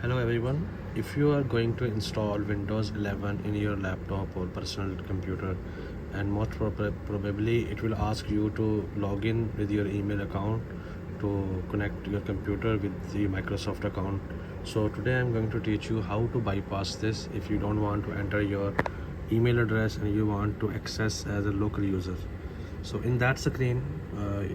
Hello everyone. If you are going to install Windows 11 in your laptop or personal computer, and most probably it will ask you to log in with your email account to connect your computer with the Microsoft account. So today I'm going to teach you how to bypass this if you don't want to enter your email address and you want to access as a local user. So in that screen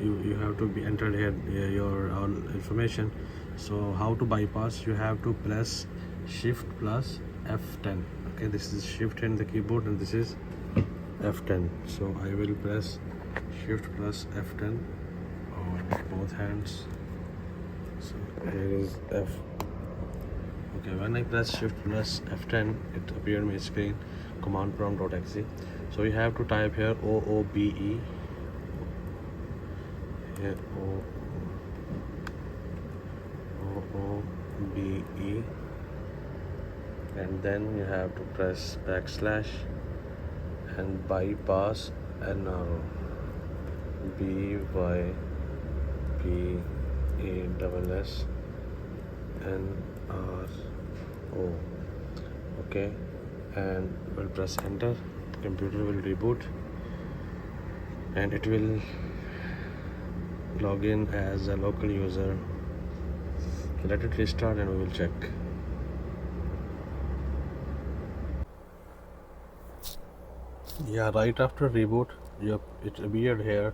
you have to be entered here your all information. So how to bypass, you have to press shift plus F10. Okay, this is shift in the keyboard and this is F10. So I will press shift plus F10 on both hands. So here is F. Okay, when I press shift plus F10 it appeared my screen command prompt.exe. So you have to type here OOBE here OOBE, and then you have to press backslash and bypass NRO BYPASSNRO. Okay, and we'll press enter. Computer will reboot and it will log in as a local user. Let it restart and we will check. Yeah, right after reboot it appeared here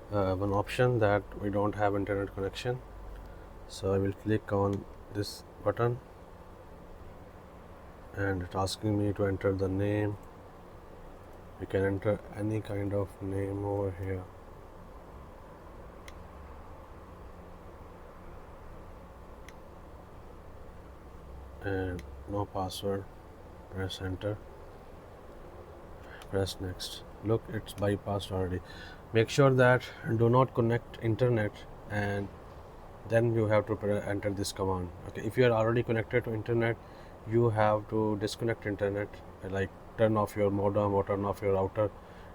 one option that we don't have internet connection. So I will click on this button and it's asking me to enter the name. You can enter any kind of name over here. And no password. Press enter, press next. Look, it's bypassed already. Make sure that do not connect internet and then you have to enter this command. Okay, if you are already connected to internet, you have to disconnect internet, like turn off your modem or turn off your router,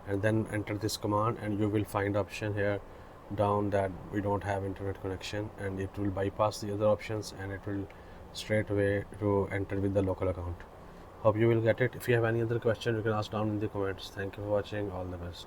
and then enter this command and you will find option here down that we don't have internet connection, and it will bypass the other options and it will straight away to enter with the local account. Hope you will get it. If you have any other question, you can ask down in the comments. Thank you for watching. All the best.